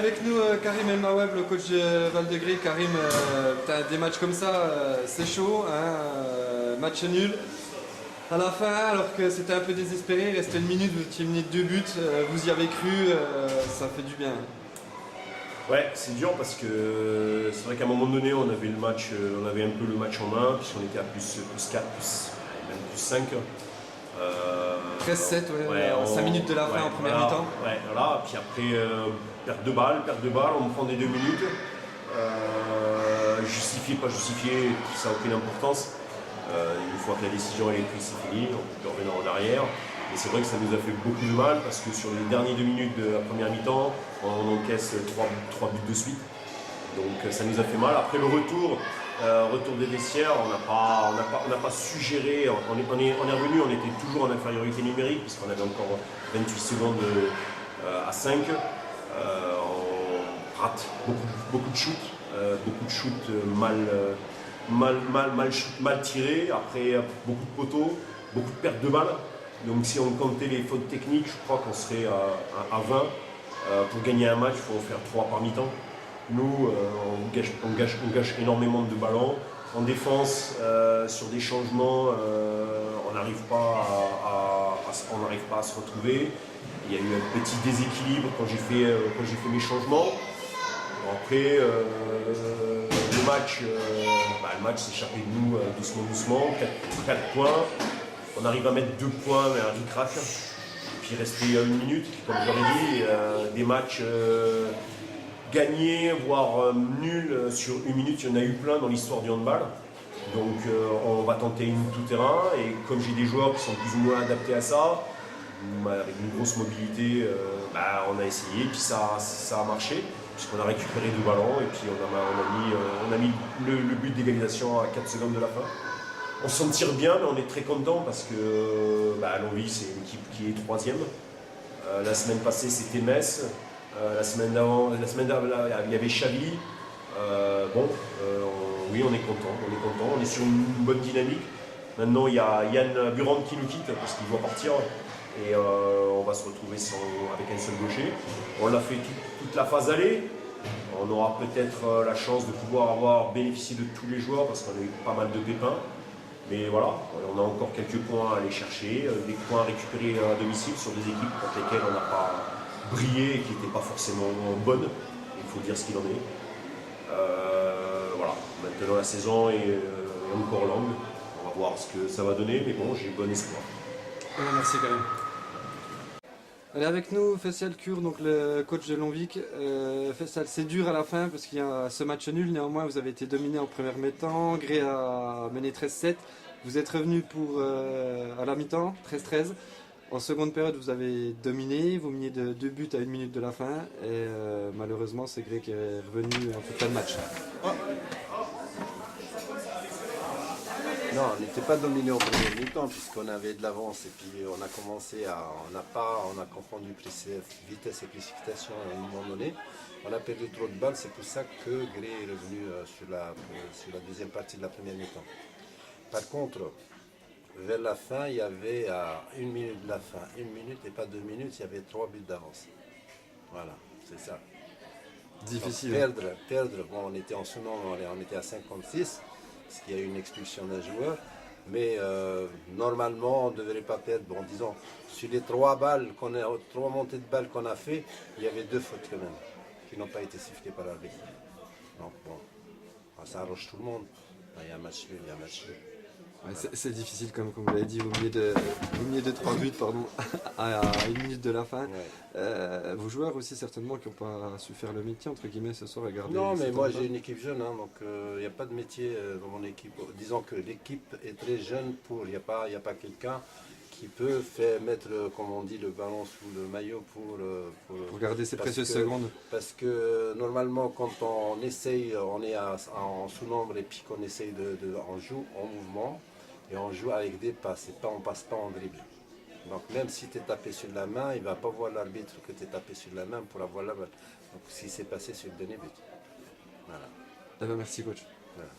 Avec nous Karim El Maweb, le coach de Val-de-Grès. Karim, des matchs comme ça, c'est chaud, hein, match nul. À la fin, alors que c'était un peu désespéré, il restait une minute, vous étiez mené de 2 buts, vous y avez cru, ça fait du bien. Ouais, c'est dur parce que c'est vrai qu'à un moment donné, on avait le match, on avait un peu le match en main, puisqu'on était à plus 4, même plus 5. 13-7, ouais, 5 minutes de la fin en première mi-temps. Ouais, voilà, puis après, perte de balle, on me prend des 2 minutes. Justifié, pas justifié, ça n'a aucune importance. Une fois que la décision est prise, c'est fini, on peut revenir en arrière. Et c'est vrai que ça nous a fait beaucoup de mal parce que sur les dernières 2 minutes de la première mi-temps, on encaisse 3 buts de suite. Donc ça nous a fait mal. Après le retour des vestiaires, on n'a pas su gérer. On est revenu, on était toujours en infériorité numérique puisqu'on avait encore 28 secondes à 5. On rate beaucoup de shoots, mal tirés. Après beaucoup de poteaux. beaucoup de pertes de balles. Donc si on comptait les fautes techniques, je crois qu'on serait à 20. Pour gagner un match, il faut en faire 3 par mi-temps. Nous, on gâche énormément de ballons. En défense, sur des changements, on n'arrive pas à se retrouver. Il y a eu un petit déséquilibre quand j'ai fait mes changements. Après, le match s'échappait de nous doucement, 4 points. On arrive à mettre 2 points, mais un ric-rac. Puis il restait 1 minute, comme j'avais dit, des matchs gagnés, voire nuls sur 1 minute. Il y en a eu plein dans l'histoire du handball. Donc on va tenter une tout terrain. Et comme j'ai des joueurs qui sont plus ou moins adaptés à ça, avec une grosse mobilité, on a essayé, puis ça a marché, puisqu'on a récupéré 2 ballons, et puis on a mis le but d'égalisation à 4 secondes de la fin. On s'en tire bien, mais on est très content parce que Longwy, c'est une équipe qui est 3e. La semaine passée, c'était Metz. La semaine d'avant, il y avait Chavy. Oui, on est content. On est sur une bonne dynamique. Maintenant, il y a Yann Burand qui nous quitte parce qu'il doit partir. Et on va se retrouver avec un seul gaucher. On l'a fait toute la phase aller. On aura peut-être la chance de pouvoir avoir bénéficié de tous les joueurs parce qu'on a eu pas mal de pépins. Mais voilà, on a encore quelques points à aller chercher, des points récupérés à domicile sur des équipes contre lesquelles on n'a pas brillé et qui n'étaient pas forcément bonnes. Il faut dire ce qu'il en est. Voilà, maintenant la saison est encore longue. On va voir ce que ça va donner, mais bon, j'ai bon espoir. Merci quand même. Allez, avec nous, Faisal Kur, donc le coach de Longwy. Faisal, c'est dur à la fin parce qu'il y a ce match nul. Néanmoins, vous avez été dominé en première mi-temps. Gré a mené 13-7. Vous êtes revenu à la mi-temps, 13-13. En seconde période, vous avez dominé. Vous meniez de 2 buts à 1 minute de la fin. Et malheureusement, c'est Gré qui est revenu en fin de match. Non, on n'était pas dominé en premier mi-temps puisqu'on avait de l'avance et puis on a confondu vitesse et précipitation à un moment donné. On a perdu trop de balles, c'est pour ça que Gré est revenu sur la deuxième partie de la première mi-temps. Par contre, vers la fin, il y avait à 1 minute de la fin, 1 minute et pas 2 minutes, il y avait 3 buts d'avance. Voilà, c'est ça. Difficile. Donc, perdre, bon, on était en sous-nombre, on était à 56. Parce qu'il y a eu une expulsion d'un joueur, mais normalement on ne devrait pas perdre. Bon, disons, sur les 3 montées de balles qu'on a fait, il y avait 2 fautes quand même, qui n'ont pas été sifflées par l'arbitre. Donc bon, ça arrange tout le monde. Il y a un match nul, Ouais, voilà. C'est difficile comme vous l'avez dit, vous meniez de 3 buts à 1 minute de la fin. Ouais. Vos joueurs aussi certainement qui n'ont pas su faire le métier entre guillemets ce soir et garder. Non, mais moi j'ai une équipe jeune, donc il n'y a pas de métier dans mon équipe. Disons que l'équipe est très jeune il n'y a pas quelqu'un qui peut mettre, comme on dit, le ballon sous le maillot pour garder ces précieuses secondes. Parce que normalement quand on essaye, on est en sous-nombre et puis qu'on essaye on joue en mouvement et on joue avec des passes, on ne passe pas en dribble. Donc même si tu es tapé sur la main, il ne va pas voir l'arbitre que tu es tapé sur la main pour avoir la balle. Donc si c'est passé sur le dernier but. Voilà. Eh ben, merci coach. Voilà.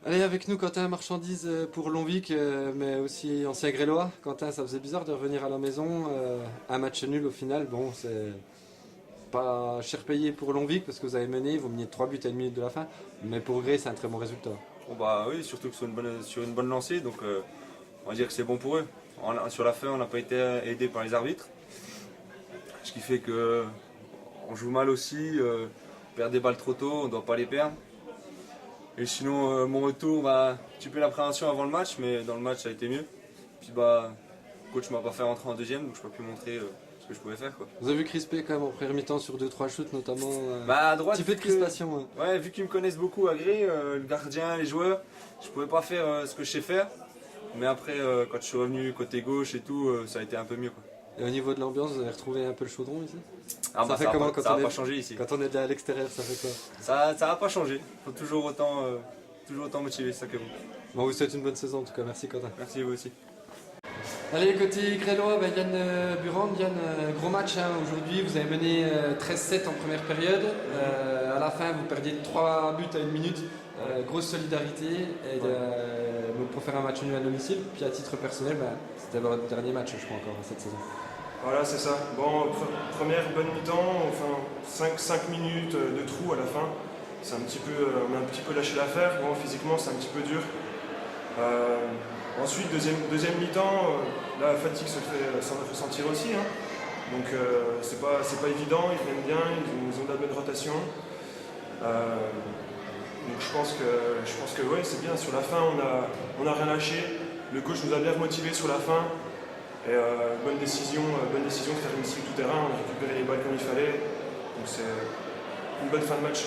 Allez, avec nous Quentin Marchandise pour Longwy, mais aussi ancien Grélois. Quentin, ça faisait bizarre de revenir à la maison, un match nul au final. Bon, c'est pas cher payé pour Longwy parce que vous avez mené, vous meniez 3 buts à 1 minute de la fin, mais pour Gré, c'est un très bon résultat. Bon, oui, surtout que sur une bonne lancée, donc on va dire que c'est bon pour eux. Sur la fin, on n'a pas été aidé par les arbitres, ce qui fait qu'on joue mal aussi, on perd des balles trop tôt, on ne doit pas les perdre. Et sinon, mon retour, un petit peu l'appréhension avant le match, mais dans le match, ça a été mieux. Puis le coach ne m'a pas fait rentrer en deuxième, donc je n'ai pas pu montrer ce que je pouvais faire. Vous avez vu crispé quand même en première mi-temps sur 2-3 shoots notamment. À droite, un petit peu de crispation. Ouais, vu qu'ils me connaissent beaucoup à Gré, le gardien, les joueurs, je ne pouvais pas faire ce que je sais faire. Mais après, quand je suis revenu côté gauche et tout, ça a été un peu mieux, quoi. Et au niveau de l'ambiance, vous avez retrouvé un peu le chaudron ici? Ça fait comment quand ça on n'a est pas changé ici. Quand on est à l'extérieur, ça fait quoi? Ça n'a pas changé. Il faut toujours autant motiver, c'est ça que vous. Bon, vous souhaite une bonne saison en tout cas. Merci Quentin. Merci vous aussi. Allez, côté Grélois, Yann Burand. Yann, gros match aujourd'hui. Vous avez mené 13-7 en première période. À la fin, vous perdiez 3 buts à 1 minute. Grosse solidarité. Et, donc pour faire un match nul à domicile. Puis à titre personnel, c'était votre dernier match, je crois, encore cette saison. Voilà, c'est ça. Bon, première bonne mi-temps, enfin 5 minutes de trou à la fin. C'est un petit peu, on a un petit peu lâché l'affaire. Bon, physiquement, c'est un petit peu dur. Ensuite, deuxième mi-temps, la fatigue se fait ressentir aussi. Hein. Donc, c'est pas évident. Ils viennent bien, ils ont de la bonne rotation. Donc, je pense que ouais, c'est bien. Sur la fin, on a rien lâché. Le coach nous a bien motivés sur la fin. Et bonne décision de faire une cycle tout terrain. On a récupéré les balles comme il fallait. Donc, c'est une bonne fin de match.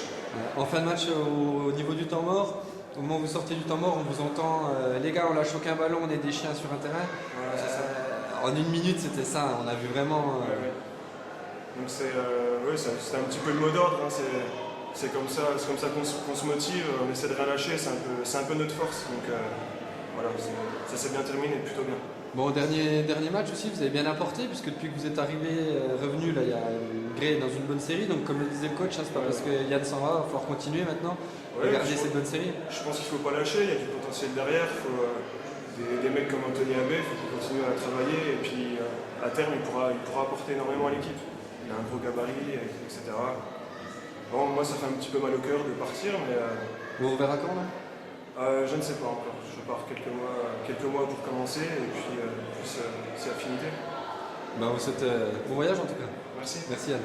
En fin de match, au niveau du temps mort, au moment où vous sortez du temps mort, on vous entend les gars, on lâche aucun ballon, on est des chiens sur un terrain. Voilà, c'est ça. En une minute, c'était ça, on a vu vraiment. Ouais. Donc c'est un petit peu le mot d'ordre, hein. C'est comme ça qu'on se motive, on essaie de rien lâcher, c'est un peu notre force. Donc voilà, ça s'est bien terminé, plutôt bien. Bon, dernier match aussi, vous avez bien apporté, puisque depuis que vous êtes revenu, là, il y a Grey dans une bonne série. Donc, comme le disait le coach, hein, c'est pas parce que Yann s'en va, il va falloir continuer maintenant, garder cette bonne série. Je pense qu'il ne faut pas lâcher, il y a du potentiel derrière. Il faut des mecs comme Anthony Abbé, il faut qu'il continue à travailler. Et puis, à terme, il pourra apporter énormément à l'équipe. Il a un gros gabarit, etc. Bon, moi, ça fait un petit peu mal au cœur de partir, mais. Vous reverra quand, là je ne sais pas encore. Je pars quelques mois pour commencer et puis c'est affinité. Vous souhaite bon voyage en tout cas. Merci. Merci Yann.